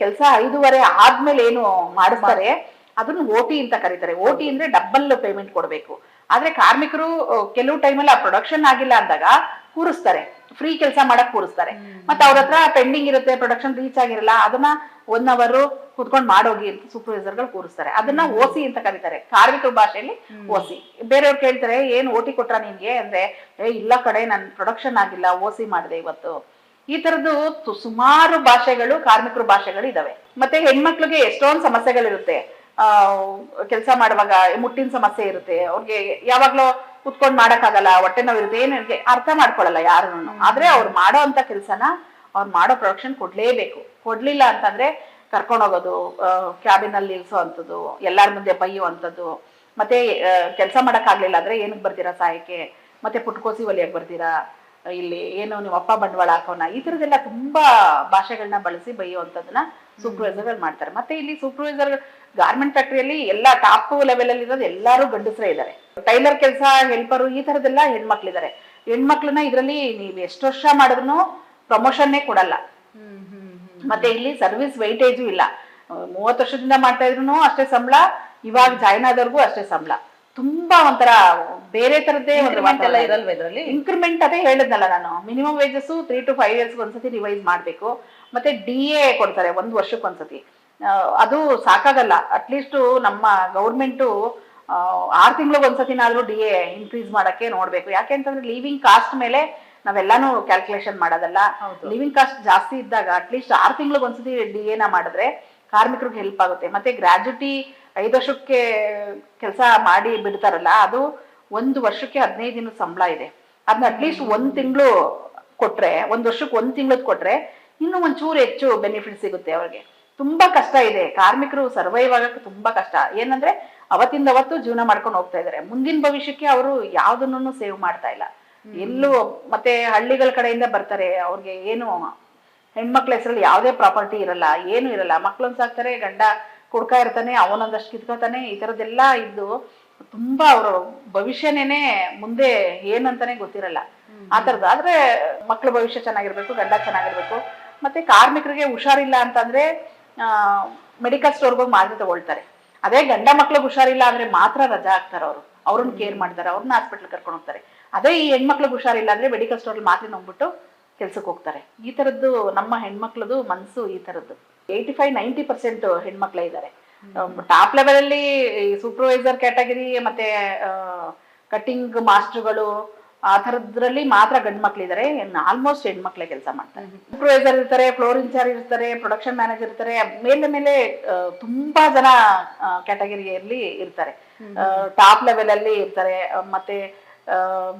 ಕೆಲಸ 5:30 ಆದ್ಮೇಲೆ ಏನು ಮಾಡಿಸ್ತಾರೆ ಅದನ್ನ ಓಟಿ ಅಂತ ಕರೀತಾರೆ. ಓಟಿ ಅಂದ್ರೆ ಡಬಲ್ ಪೇಮೆಂಟ್ ಕೊಡಬೇಕು. ಆದ್ರೆ ಕಾರ್ಮಿಕರು ಕೆಲವು ಟೈಮಲ್ಲಿ ಆ ಪ್ರೊಡಕ್ಷನ್ ಆಗಿಲ್ಲ ಅಂದಾಗ ಕೂರಿಸ್ತಾರೆ, ಫ್ರೀ ಕೆಲಸ ಮಾಡಕ್ ಕೂರಿಸ್ತಾರೆ. ಮತ್ತೆ ಅವ್ರ ಹತ್ರ ಪೆಂಡಿಂಗ್ ಇರುತ್ತೆ, ಪ್ರೊಡಕ್ಷನ್ ರೀಚ್ ಆಗಿರಲ್ಲ, ಅದನ್ನ 1 ಅವರ್ ಕುತ್ಕೊಂಡು ಮಾಡೋಗಿ ಅಂತ ಸೂಪರ್ವೈಸರ್ಗಳು ಕೂರಿಸ್ತಾರೆ. ಅದನ್ನ ಓಸಿ ಅಂತ ಕರೀತಾರೆ ಕಾರ್ಮಿಕರ ಭಾಷೆಯಲ್ಲಿ, ಓಸಿ. ಬೇರೆಯವ್ರು ಕೇಳ್ತಾರೆ ಏನ್ ಓಟಿ ಕೊಟ್ರ ನಿನ್ಗೆ ಅಂದ್ರೆ, ಇಲ್ಲ ಕಡೆ ನನ್ ಪ್ರೊಡಕ್ಷನ್ ಆಗಿಲ್ಲ, ಓಸಿ ಮಾಡಿದೆ ಇವತ್ತು. ಈ ತರದ್ದು ಸುಮಾರು ಭಾಷೆಗಳು, ಕಾರ್ಮಿಕರ ಭಾಷೆಗಳು ಇದಾವೆ. ಮತ್ತೆ ಹೆಣ್ಮಕ್ಳಿಗೆ ಎಷ್ಟೊಂದು ಸಮಸ್ಯೆಗಳಿರುತ್ತೆ. ಕೆಲಸ ಮಾಡುವಾಗ ಮುಟ್ಟಿನ ಸಮಸ್ಯೆ ಇರುತ್ತೆ, ಅವ್ರಿಗೆ ಯಾವಾಗ್ಲೂ ಕುತ್ಕೊಂಡ್ ಮಾಡಕ್ಕಾಗಲ್ಲ, ಹೊಟ್ಟೆ ನೋವು ಇರುತ್ತೆ, ಏನ್ ಅರ್ಥ ಮಾಡ್ಕೊಳಲ್ಲ ಯಾರು. ಆದ್ರೆ ಅವ್ರು ಮಾಡೋ ಅಂತ ಕೆಲ್ಸನ, ಅವ್ರು ಮಾಡೋ ಪ್ರೊಡಕ್ಷನ್ ಕೊಡ್ಲೇಬೇಕು. ಕೊಡ್ಲಿಲ್ಲ ಅಂತಂದ್ರೆ ಕರ್ಕೊಂಡು ಹೋಗೋದು, ಕ್ಯಾಬಿನ್ ಅಲ್ಲಿ ಇರಿಸೋ ಅಂತದ್ದು, ಎಲ್ಲಾರ ಮುಂದೆ ಬೈಯುವಂಥದ್ದು. ಮತ್ತೆ ಕೆಲಸ ಮಾಡಕ್ ಆಗ್ಲಿಲ್ಲ ಅಂದ್ರೆ ಏನಕ್ಕೆ ಬರ್ತೀರಾ ಸಹಾಯಕ್ಕೆ, ಮತ್ತೆ ಪುಟ್ಕೋಸಿ ಒಲಿಯಕ್ ಬರ್ತೀರಾ, ಇಲ್ಲಿ ಏನು ನಿಮ್ಮ ಅಪ್ಪ ಬಂಡವಾಳ ಹಾಕೋಣ, ಈ ತರದೆಲ್ಲ ತುಂಬಾ ಭಾಷೆಗಳನ್ನ ಬಳಸಿ ಬೈಯುವಂಥದ್ದನ್ನ ಸೂಪರ್ವೈಸರ್ಗಳು ಮಾಡ್ತಾರೆ. ಮತ್ತೆ ಇಲ್ಲಿ ಸೂಪರ್ವೈಸರ್ ಗಾರ್ಮೆಂಟ್ ಫ್ಯಾಕ್ಟ್ರಿಯಲ್ಲಿ ಎಲ್ಲಾ ಟಾಪ್ ಲೆವೆಲ್ ಅಲ್ಲಿ ಇರೋದು ಎಲ್ಲಾರು ಗಂಡಸರೇ ಇದ್ದಾರೆ. ಟೈಲರ್ ಕೆಲಸ, ಹೆಲ್ಪರು, ಈ ತರದೆಲ್ಲ ಹೆಣ್ಮಕ್ಳಿದ್ದಾರೆ. ಹೆಣ್ಮಕ್ಳನ್ನ ಇದ್ರಲ್ಲಿ ನೀವ್ ಎಷ್ಟು ವರ್ಷ ಮಾಡಿದ್ರು ಪ್ರಮೋಷನ್ನೇ ಕೊಡಲ್ಲ. ಮತ್ತೆ ಇಲ್ಲಿ ಸರ್ವಿಸ್ ವೈಟೇಜು ಇಲ್ಲ. 30 ವರ್ಷದಿಂದ ಮಾಡ್ತಾ ಇದ್ರು ಅಷ್ಟೇ ಸಂಬಳ, ಇವಾಗ ಜಾಯ್ನ್ ಆದವ್ರಿಗೂ ಅಷ್ಟೇ ಸಂಬಳ. ತುಂಬಾ ಒಂಥರ ಬೇರೆ ತರದ್ದೇ ಇರಲ್ವ ಇದ್ರಲ್ಲಿ? ಇನ್ಕ್ರಿಮೆಂಟ್ ಅದೇ ಹೇಳಿದ್ನಲ್ಲ ನಾನು, ಮಿನಿಮಮ್ ವೇಜಸ್ 3 to 5 years ಒಂದ್ಸತಿ ರಿವೈಸ್ ಮಾಡ್ಬೇಕು. ಮತ್ತೆ DA ಕೊಡ್ತಾರೆ 1 ವರ್ಷಕ್ಕೆ ಒಂದ್ಸತಿ. ಅದು ಸಾಕಾಗಲ್ಲ. ಅಟ್ಲೀಸ್ಟ್ ನಮ್ಮ ಗೌರ್ಮೆಂಟ್ 6 ತಿಂಗಳಿಗೆ ಒಂದ್ಸತಿನಾದ್ರೂ DA ಇನ್ಕ್ರೀಸ್ ಮಾಡಕ್ಕೆ ನೋಡ್ಬೇಕು. ಯಾಕೆ ಅಂತಂದ್ರೆ ಲಿವಿಂಗ್ ಕಾಸ್ಟ್ ಮೇಲೆ ನಾವೆಲ್ಲಾನು ಕ್ಯಾಲ್ಕುಲೇಷನ್ ಮಾಡೋದಲ್ಲ. ಲಿವಿಂಗ್ ಕಾಸ್ಟ್ ಜಾಸ್ತಿ ಇದ್ದಾಗ ಅಟ್ಲೀಸ್ಟ್ 6 ತಿಂಗಳಿಗೆ ಒಂದ್ಸತಿ DA ನ ಮಾಡಿದ್ರೆ ಕಾರ್ಮಿಕರಿಗೆ ಹೆಲ್ಪ್ ಆಗುತ್ತೆ. ಮತ್ತೆ ಗ್ರಾಜ್ಯುಟಿ 5 ವರ್ಷಕ್ಕೆ ಕೆಲಸ ಮಾಡಿ ಬಿಡ್ತಾರಲ್ಲ, ಅದು 1 ವರ್ಷಕ್ಕೆ 15 ದಿನದ ಸಂಬಳ ಇದೆ. ಅದನ್ನ ಅಟ್ಲೀಸ್ಟ್ 1 ತಿಂಗಳು ಕೊಟ್ರೆ, 1 ವರ್ಷಕ್ಕೆ 1 ತಿಂಗಳದ್ ಕೊಟ್ರೆ ಇನ್ನೂ ಒಂಚೂರು ಹೆಚ್ಚು ಬೆನಿಫಿಟ್ ಸಿಗುತ್ತೆ ಅವ್ರಿಗೆ. ತುಂಬಾ ಕಷ್ಟ ಇದೆ, ಕಾರ್ಮಿಕರು ಸರ್ವೈವ್ ಆಗಕ್ಕೆ ತುಂಬಾ ಕಷ್ಟ. ಏನಂದ್ರೆ ಅವತ್ತಿಂದ ಅವತ್ತು ಜೀವನ ಮಾಡ್ಕೊಂಡು ಹೋಗ್ತಾ ಇದಾರೆ. ಮುಂದಿನ ಭವಿಷ್ಯಕ್ಕೆ ಅವರು ಯಾವ್ದನ್ನು ಸೇವ್ ಮಾಡ್ತಾ ಇಲ್ಲ ಎಲ್ಲೂ. ಮತ್ತೆ ಹಳ್ಳಿಗಳ ಕಡೆಯಿಂದ ಬರ್ತಾರೆ, ಅವ್ರಿಗೆ ಏನು ಹೆಣ್ಮಕ್ಳ ಹೆಸರಲ್ಲಿ ಯಾವುದೇ ಪ್ರಾಪರ್ಟಿ ಇರಲ್ಲ, ಏನು ಇರಲ್ಲ. ಮಕ್ಳನ್ನ ಸಾಕ್ತಾರೆ, ಗಂಡ ಕುಡ್ಕಾ ಇರ್ತಾನೆ, ಅವನೊಂದಷ್ಟು ಕಿತ್ಕೋತಾನೆ, ಈ ತರದ್ದೆಲ್ಲ ಇದ್ದು ತುಂಬಾ ಅವ್ರ ಭವಿಷ್ಯನೇನೆ ಮುಂದೆ ಏನಂತಾನೆ ಗೊತ್ತಿರಲ್ಲ ಆ ತರದ್ದು. ಆದ್ರೆ ಮಕ್ಳ ಭವಿಷ್ಯ ಚೆನ್ನಾಗಿರ್ಬೇಕು, ಗಂಡ ಚೆನ್ನಾಗಿರ್ಬೇಕು. ಮತ್ತೆ ಕಾರ್ಮಿಕರಿಗೆ ಹುಷಾರಿಲ್ಲ ಅಂತಂದ್ರೆ ಮೆಡಿಕಲ್ ಸ್ಟೋರ್ಗೆ ಹೋಗಿ ಮಾತ್ರೆ ತಗೊಳ್ತಾರೆ. ಅದೇ ಗಂಡ ಮಕ್ಳಿಗೆ ಹುಷಾರಿಲ್ಲ ಅಂದ್ರೆ ಮಾತ್ರ ರಜಾ ಹಾಕ್ತಾರೆ, ಅವ್ರನ್ನ ಕೇರ್ ಮಾಡ್ತಾರೆ, ಅವ್ರನ್ನ ಹಾಸ್ಪಿಟ್ಲ್ ಕರ್ಕೊಂಡು ಹೋಗ್ತಾರೆ. ಅದೇ ಈ ಹೆಣ್ಮಕ್ಳಿಗೆ ಹುಷಾರಿಲ್ಲ ಅಂದ್ರೆ ಮೆಡಿಕಲ್ ಸ್ಟೋರ್ ಮಾತ್ರೆ ನುಂಗ್ಬಿಟ್ಟು ಕೆಲ್ಸಕ್ಕೆ ಹೋಗ್ತಾರೆ. ಈ ತರದ್ದು ನಮ್ಮ ಹೆಣ್ಮಕ್ಳದು ಮನ್ಸು ಈ ತರದ್ದು. 85-90% ಹೆಣ್ಮಕ್ಳೇ ಇದ್ದಾರೆ. ಟಾಪ್ ಲೆವೆಲ್ ಅಲ್ಲಿ ಸೂಪರ್ವೈಸರ್ ಕ್ಯಾಟಗರಿ ಮತ್ತೆ ಕಟಿಂಗ್ ಮಾಸ್ಟರ್ಗಳು ಆ ತರದ್ರಲ್ಲಿ ಮಾತ್ರ ಗಂಡು ಮಕ್ಳಿದ್ದಾರೆ. ಆಲ್ಮೋಸ್ಟ್ ಹೆಣ್ಮಕ್ಳೇ ಕೆಲಸ ಮಾಡ್ತಾರೆ. ಸೂಪರ್ವೈಸರ್ ಇರ್ತಾರೆ, ಫ್ಲೋರ್ ಇನ್ಚಾರ್ಜ್ ಇರ್ತಾರೆ, ಪ್ರೊಡಕ್ಷನ್ ಮ್ಯಾನೇಜರ್ ಇರ್ತಾರೆ, ಮೇಲೆ ತುಂಬಾ ಜನ ಕ್ಯಾಟಗರಿಯಲ್ಲಿ ಇರ್ತಾರೆ. ಟಾಪ್ ಲೆವೆಲ್ ಅಲ್ಲಿ ಇರ್ತಾರೆ. ಮತ್ತೆ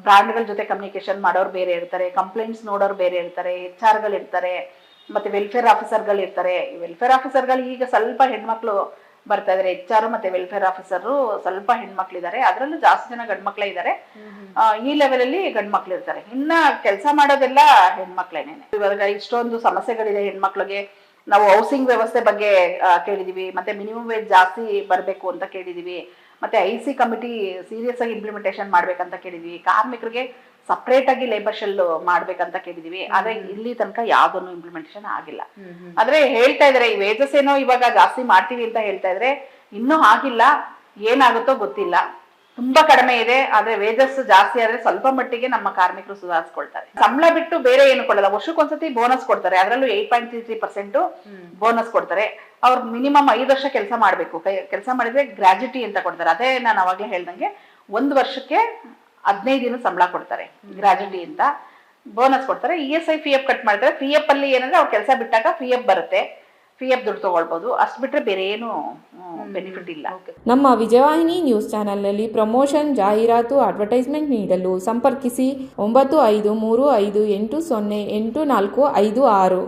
ಬ್ರಾಂಡ್ಗಳ ಜೊತೆ ಕಮ್ಯುನಿಕೇಶನ್ ಮಾಡೋರು ಬೇರೆ ಇರ್ತಾರೆ, ಕಂಪ್ಲೇಂಟ್ಸ್ ನೋಡೋರು ಬೇರೆ ಇರ್ತಾರೆ, HR ಗಳು ಇರ್ತಾರೆ, ಮತ್ತೆ ವೆಲ್ಫೇರ್ ಆಫೀಸರ್ಗಳು ಇರ್ತಾರೆ. ವೆಲ್ಫೇರ್ ಆಫೀಸರ್ಗಳು ಈಗ ಸ್ವಲ್ಪ ಹೆಣ್ಮಕ್ಳು ಬರ್ತಾ ಇದಾರೆ. HR ಮತ್ತೆ ವೆಲ್ಫೇರ್ ಆಫೀಸರ್ ಸ್ವಲ್ಪ ಹೆಣ್ಮಕ್ಳಿದ್ದಾರೆ, ಅದ್ರಲ್ಲೂ ಜಾಸ್ತಿ ಜನ ಗಂಡ್ಮಕ್ಳೇ ಇದ್ದಾರೆ. ಈ ಲೆವೆಲ್ ಅಲ್ಲಿ ಗಂಡ್ಮಕ್ಳು ಇರ್ತಾರೆ. ಇನ್ನ ಕೆಲಸ ಮಾಡೋದೆಲ್ಲ ಹೆಣ್ಮಕ್ಳೇನೇನೆ. ಇವಾಗ ಇಷ್ಟೊಂದು ಸಮಸ್ಯೆಗಳಿದೆ ಹೆಣ್ಮಕ್ಳಿಗೆ. ನಾವು ಹೌಸಿಂಗ್ ವ್ಯವಸ್ಥೆ ಬಗ್ಗೆ ಕೇಳಿದೀವಿ, ಮತ್ತೆ ಮಿನಿಮಮ್ ವೇಜ್ ಜಾಸ್ತಿ ಬರ್ಬೇಕು ಅಂತ ಕೇಳಿದೀವಿ, ಮತ್ತೆ IC ಕಮಿಟಿ ಸೀರಿಯಸ್ ಆಗಿ ಇಂಪ್ಲಿಮೆಂಟೇಷನ್ ಮಾಡ್ಬೇಕಂತ ಕೇಳಿದೀವಿ, ಕಾರ್ಮಿಕರಿಗೆ ಸಪ್ರೇಟ್ ಆಗಿ ಲೇಬರ್ ಶೆಲ್ ಮಾಡ್ಬೇಕಂತ ಕೇಳಿದೀವಿ. ಆದ್ರೆ ಇಲ್ಲಿ ತನಕ ಯಾವ್ದನ್ನು ಇಂಪ್ಲಿಮೆಂಟೇಷನ್ ಆಗಿಲ್ಲ. ಆದ್ರೆ ಹೇಳ್ತಾ ಇದಾರೆ ಈ ವೇಜಸ್ ಏನೋ ಇವಾಗ ಜಾಸ್ತಿ ಮಾಡ್ತೀವಿ ಅಂತ ಹೇಳ್ತಾ ಇದ್ರೆ, ಇನ್ನೂ ಆಗಿಲ್ಲ. ಏನಾಗುತ್ತೋ ಗೊತ್ತಿಲ್ಲ. ತುಂಬಾ ಕಡಿಮೆ ಇದೆ. ಆದ್ರೆ ವೇಜಸ್ ಜಾಸ್ತಿ ಆದ್ರೆ ಸ್ವಲ್ಪ ಮಟ್ಟಿಗೆ ನಮ್ಮ ಕಾರ್ಮಿಕರು ಸುಧಾರಿಸ್ಕೊಳ್ತಾರೆ. ಸಂಬಳ ಬಿಟ್ಟು ಬೇರೆ ಏನು ಕೊಡಲ್ಲ. ವರ್ಷಕ್ಕೊಂದ್ಸತಿ ಬೋನಸ್ ಕೊಡ್ತಾರೆ, ಅದರಲ್ಲೂ 8.33% ಬೋನಸ್ ಕೊಡ್ತಾರೆ. ಅವ್ರು ಮಿನಿಮಮ್ 5 ವರ್ಷ ಕೆಲಸ ಮಾಡ್ಬೇಕು. ಕೆಲಸ ಮಾಡಿದ್ರೆ ಗ್ರಾಜ್ಯುಟಿ ಅಂತ ಕೊಡ್ತಾರೆ. ಅದೇ ನಾನು ಅವಾಗ್ಲೇ ಹೇಳ್ದಂಗೆ 1 ವರ್ಷಕ್ಕೆ 15 ದಿನ ಸಂಬಳ ಕೊಡ್ತಾರೆ, ಗ್ರಾಜ್ಯುಟಿ ಅಂತ ಬೋನಸ್ ಕೊಡ್ತಾರೆ. ESI PF ಕಟ್ ಮಾಡ್ತಾರೆ. PF ಅಲ್ಲಿ ಏನಂದ್ರೆ ಅವ್ರ ಕೆಲಸ ಬಿಟ್ಟಾಗ PF ಬರುತ್ತೆ, PF ದುಡ್ಡು ತಗೊಳ್ಬಹುದು. ಅಷ್ಟು ಬಿಟ್ರೆ ಬೇರೆ ಏನು ಬೆನಿಫಿಟ್ ಇಲ್ಲ. ನಮ್ಮ ವಿಜಯವಾಹಿನಿ ನ್ಯೂಸ್ ಚಾನೆಲ್ನಲ್ಲಿ ಪ್ರಮೋಷನ್, ಜಾಹೀರಾತು, ಅಡ್ವರ್ಟೈಸ್ಮೆಂಟ್ ನೀಡಲು ಸಂಪರ್ಕಿಸಿ 9535808456.